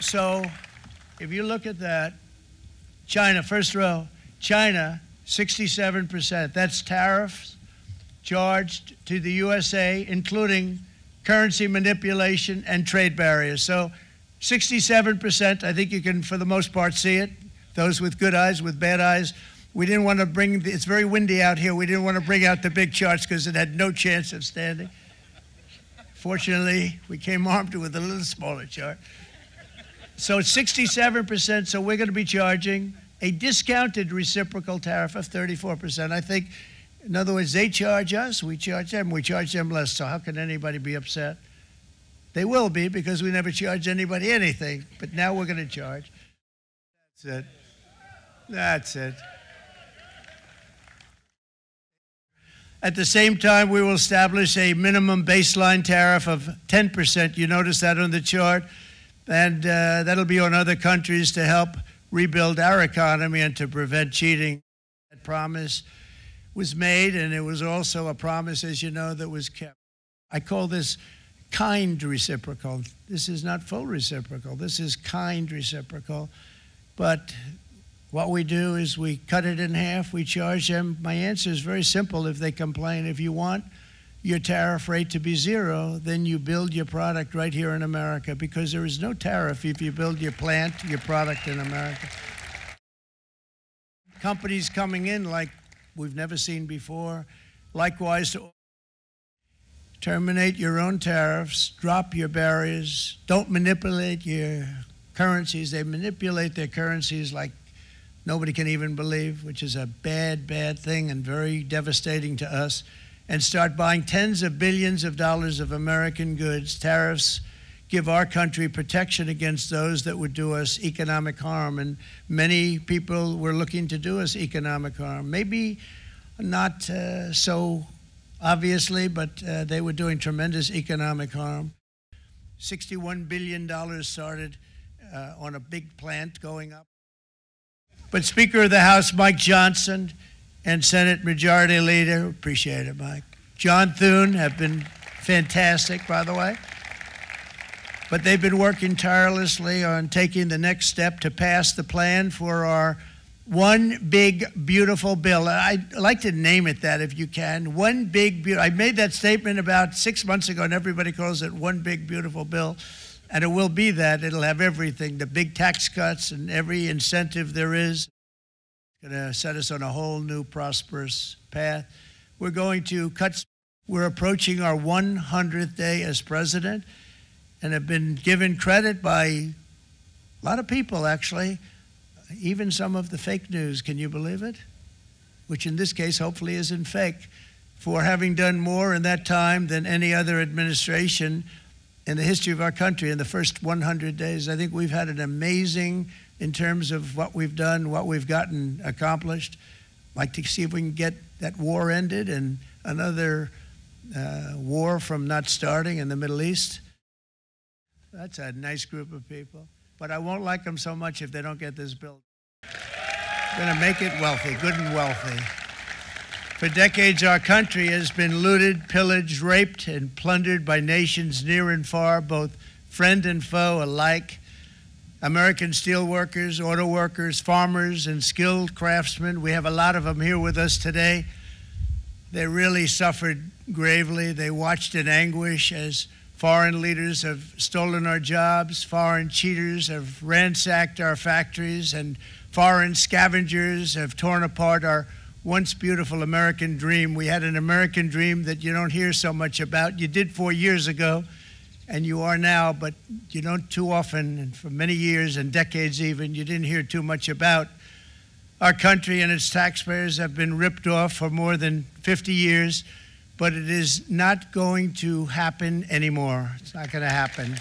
So if you look at that, China, first row, China, 67%. That's tariffs charged to the USA, including currency manipulation and trade barriers. So 67%, I think you can, for the most part, see it. Those with good eyes, with bad eyes. We didn't want to bring, it's very windy out here, we didn't want to bring out the big charts because it had no chance of standing. Fortunately, we came armed with a little smaller chart. So it's 67%, so we're going to be charging a discounted reciprocal tariff of 34%. I think, in other words, they charge us, we charge them less, so how can anybody be upset? They will be, because we never charge anybody anything, but now we're going to charge. That's it. That's it. At the same time, we will establish a minimum baseline tariff of 10%. You notice that on the chart. And that'll be on other countries to help rebuild our economy and to prevent cheating. That promise was made, and it was also a promise, as you know, that was kept. I call this kind reciprocal. This is not full reciprocal. This is kind reciprocal. But what we do is we cut it in half. We charge them. My answer is very simple if they complain. If you want your tariff rate to be zero, then you build your product right here in America, because there is no tariff if you build your plant, your product in America. Companies coming in like we've never seen before. Likewise, to terminate your own tariffs, drop your barriers, don't manipulate your currencies. They manipulate their currencies like nobody can even believe, which is a bad, bad thing and very devastating to us. And start buying tens of billions of dollars of American goods. Tariffs give our country protection against those that would do us economic harm. And many people were looking to do us economic harm. Maybe not so obviously, but they were doing tremendous economic harm. $61 billion started on a big plant going up. But Speaker of the House Mike Johnson and Senate Majority Leader, appreciate it, Mike, John Thune have been fantastic, by the way. But they've been working tirelessly on taking the next step to pass the plan for our One Big Beautiful Bill. I'd like to name it that if you can. One Big Beautiful. I made that statement about 6 months ago, and everybody calls it One Big Beautiful Bill. And it will be that. It'll have everything, the big tax cuts and every incentive there is. Going to set us on a whole new prosperous path. We're going to cut. We're approaching our 100th day as president and have been given credit by a lot of people, actually, even some of the fake news. Can you believe it? Which in this case hopefully isn't fake, for having done more in that time than any other administration in the history of our country in the first 100 days. I think we've had an amazing, in terms of what we've done, what we've gotten accomplished. I'd like to see if we can get that war ended and another war from not starting in the Middle East. That's a nice group of people. But I won't like them so much if they don't get this bill. We're going to make it wealthy, good and wealthy. For decades, our country has been looted, pillaged, raped, and plundered by nations near and far, both friend and foe alike. American steel workers, auto workers, farmers, and skilled craftsmen. We have a lot of them here with us today. They really suffered gravely. They watched in anguish as foreign leaders have stolen our jobs, foreign cheaters have ransacked our factories, and foreign scavengers have torn apart our once beautiful American dream. We had an American dream that you don't hear so much about. You did 4 years ago, and you are now, but you don't too often, and for many years and decades even, you didn't hear too much about. Our country and its taxpayers have been ripped off for more than 50 years, but it is not going to happen anymore. It's not going to happen.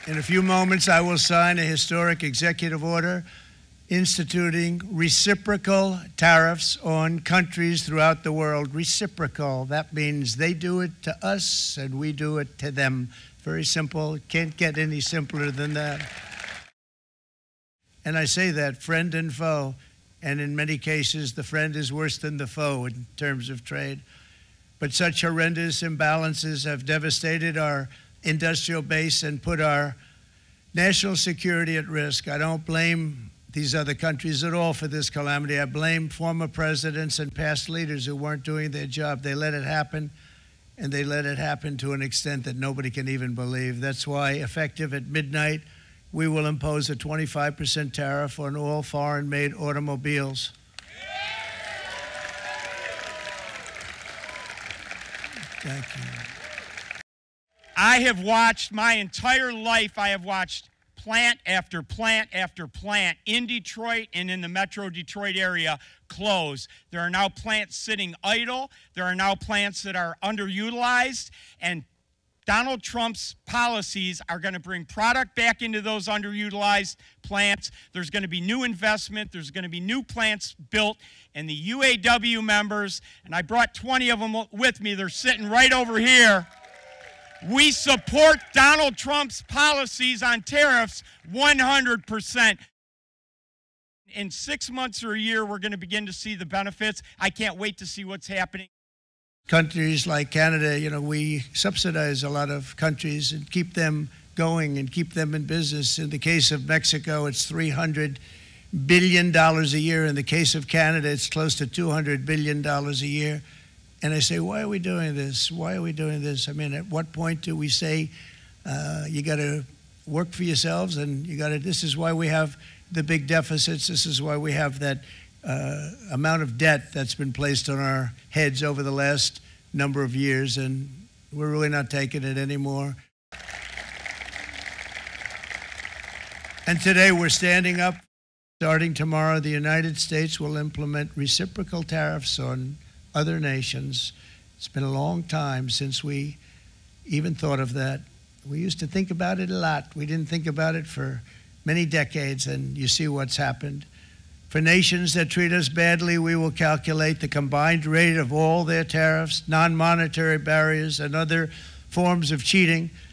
In a few moments, I will sign a historic executive order instituting reciprocal tariffs on countries throughout the world. Reciprocal, that means they do it to us and we do it to them. Very simple, can't get any simpler than that. And I say that, friend and foe, and in many cases, the friend is worse than the foe in terms of trade. But such horrendous imbalances have devastated our industrial base and put our national security at risk. I don't blame these other countries at all for this calamity. I blame former presidents and past leaders who weren't doing their job. They let it happen, and they let it happen to an extent that nobody can even believe. That's why, effective at midnight, we will impose a 25% tariff on all foreign-made automobiles. Thank you. I have watched my entire life, I have watched plant after plant after plant in Detroit and in the Metro Detroit area close. There are now plants sitting idle. There are now plants that are underutilized. And Donald Trump's policies are going to bring product back into those underutilized plants. There's going to be new investment. There's going to be new plants built. And the UAW members, and I brought 20 of them with me, they're sitting right over here. We support Donald Trump's policies on tariffs 100%. In 6 months or a year, we're going to begin to see the benefits. I can't wait to see what's happening. Countries like Canada, you know, we subsidize a lot of countries and keep them going and keep them in business. In the case of Mexico, it's $300 billion a year. In the case of Canada, it's close to $200 billion a year. And I say, why are we doing this? Why are we doing this? I mean, at what point do we say, you got to work for yourselves and you got to, this is why we have the big deficits. This is why we have that amount of debt that's been placed on our heads over the last number of years, and we're really not taking it anymore. And today we're standing up. Starting tomorrow, the United States will implement reciprocal tariffs on other nations. It's been a long time since we even thought of that. We used to think about it a lot. We didn't think about it for many decades, and you see what's happened. For nations that treat us badly, we will calculate the combined rate of all their tariffs, non-monetary barriers, and other forms of cheating